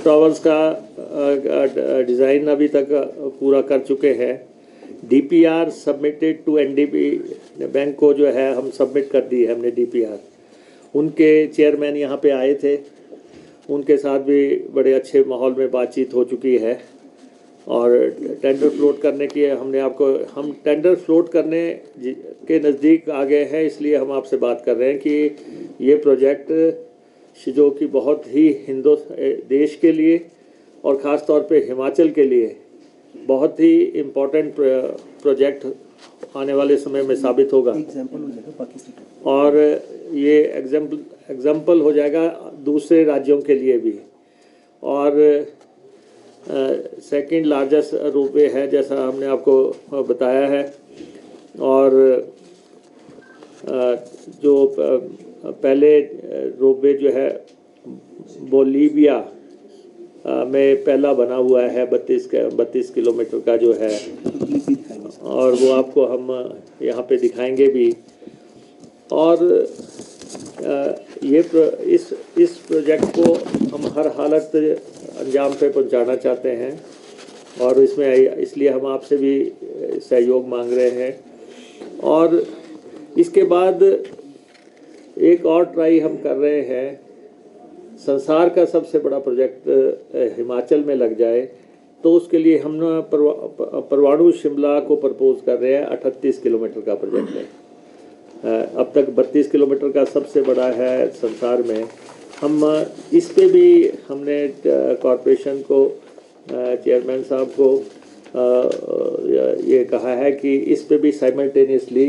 Towers का design अभी तक पूरा कर चुके हैं। DPR submitted to NDB bank को जो है हम सबमिट कर दी है हमने डीपीआर। उनके चेयरमैन यहाँ पे आए थे, उनके साथ भी बड़े अच्छे माहौल में बातचीत हो चुकी है। और टेंडर फ्लोट करने की हम टेंडर फ्लोट करने के नज़दीक आ गए हैं, इसलिए हम आपसे बात कर रहे हैं कि ये प्रोजेक्ट जो कि बहुत ही देश के लिए और ख़ास तौर पे हिमाचल के लिए बहुत ही इम्पोर्टेंट प्रोजेक्ट आने वाले समय में साबित होगा। और ये एग्जाम्पल हो जाएगा दूसरे राज्यों के लिए भी। और सेकंड लार्जेस्ट रोपवे है जैसा हमने आपको बताया है। और जो पहले रोपवे जो है बोलीविया में पहला बना हुआ है 32 किलोमीटर का जो है, और वो आपको हम यहाँ पे दिखाएंगे भी। और इस प्रोजेक्ट को हम हर हालत अंजाम पे पहुँचाना चाहते हैं और इसलिए हम आपसे भी सहयोग मांग रहे हैं। और इसके बाद एक और ट्राई हम कर रहे हैं, संसार का सबसे बड़ा प्रोजेक्ट हिमाचल में लग जाए तो उसके लिए हम परवाणु शिमला को प्रपोज कर रहे हैं। 38 किलोमीटर का प्रोजेक्ट है, अब तक 32 किलोमीटर का सबसे बड़ा है संसार में। हम इस पे भी हमने कॉरपोरेशन को चेयरमैन साहब को ये कहा है कि इस पे भी साइमल्टेनियसली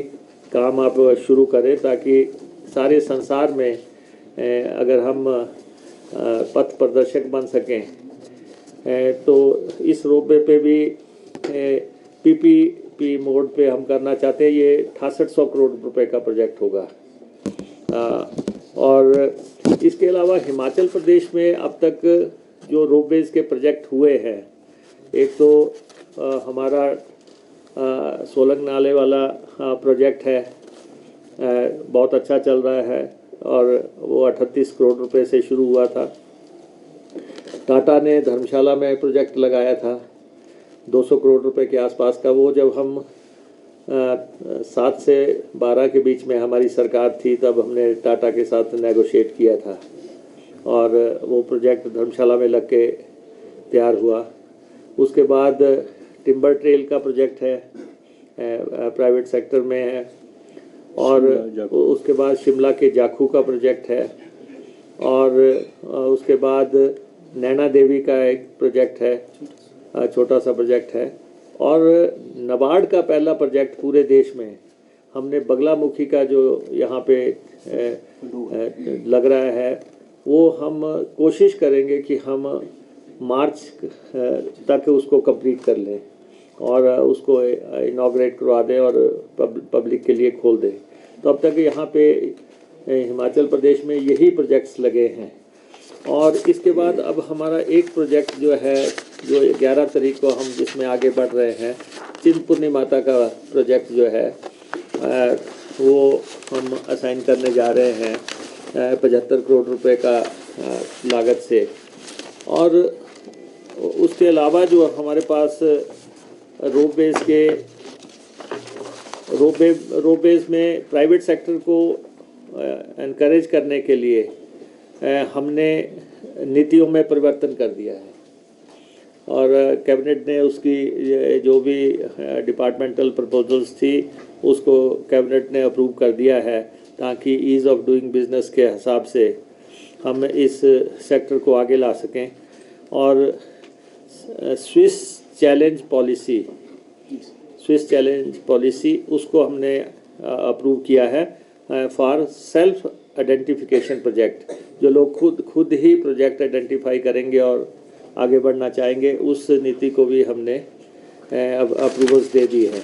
काम आप शुरू करें, ताकि सारे संसार में अगर हम पथ प्रदर्शक बन सकें तो इस रोपवे पे भी पीपीपी मोड पे हम करना चाहते हैं। ये 6800 करोड़ रुपए का प्रोजेक्ट होगा। और इसके अलावा हिमाचल प्रदेश में अब तक जो रोपवेज के प्रोजेक्ट हुए हैं, एक तो हमारा सोलंग नाले वाला प्रोजेक्ट है, बहुत अच्छा चल रहा है और वो 38 करोड़ रुपए से शुरू हुआ था। टाटा ने धर्मशाला में प्रोजेक्ट लगाया था 200 करोड़ रुपए के आसपास का। वो जब हम 7 से 12 के बीच में हमारी सरकार थी तब हमने टाटा के साथ नेगोशिएट किया था और वो प्रोजेक्ट धर्मशाला में लग के तैयार हुआ। उसके बाद टिम्बर ट्रेल का प्रोजेक्ट है, प्राइवेट सेक्टर में है। और उसके बाद शिमला के जाखू का प्रोजेक्ट है। और उसके बाद नैना देवी का एक प्रोजेक्ट है, छोटा सा प्रोजेक्ट है। और नाबार्ड का पहला प्रोजेक्ट पूरे देश में हमने बगलामुखी का जो यहाँ पे लग रहा है, वो हम कोशिश करेंगे कि हम मार्च तक उसको कंप्लीट कर लें और उसको इनॉग्रेट करवा दें और पब्लिक के लिए खोल दें। तो अब तक यहाँ पे हिमाचल प्रदेश में यही प्रोजेक्ट्स लगे हैं। और इसके बाद अब हमारा एक प्रोजेक्ट जो है, जो 11 तारीख को हम जिसमें आगे बढ़ रहे हैं, चिंतपूर्णी माता का प्रोजेक्ट जो है वो हम असाइन करने जा रहे हैं 75 करोड़ रुपए का लागत से। और उसके अलावा जो हमारे पास रोपवेज में प्राइवेट सेक्टर को एनकरेज करने के लिए हमने नीतियों में परिवर्तन कर दिया है और कैबिनेट ने उसकी जो भी डिपार्टमेंटल प्रपोजल्स थी उसको कैबिनेट ने अप्रूव कर दिया है, ताकि ईज़ ऑफ डूइंग बिजनेस के हिसाब से हम इस सेक्टर को आगे ला सकें। और स्विस चैलेंज पॉलिसी उसको हमने अप्रूव किया है फॉर सेल्फ आइडेंटिफिकेशन प्रोजेक्ट। जो लोग खुद ही प्रोजेक्ट आइडेंटिफाई करेंगे और आगे बढ़ना चाहेंगे, उस नीति को भी हमने अब अप्रूवल्स दे दी है।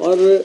और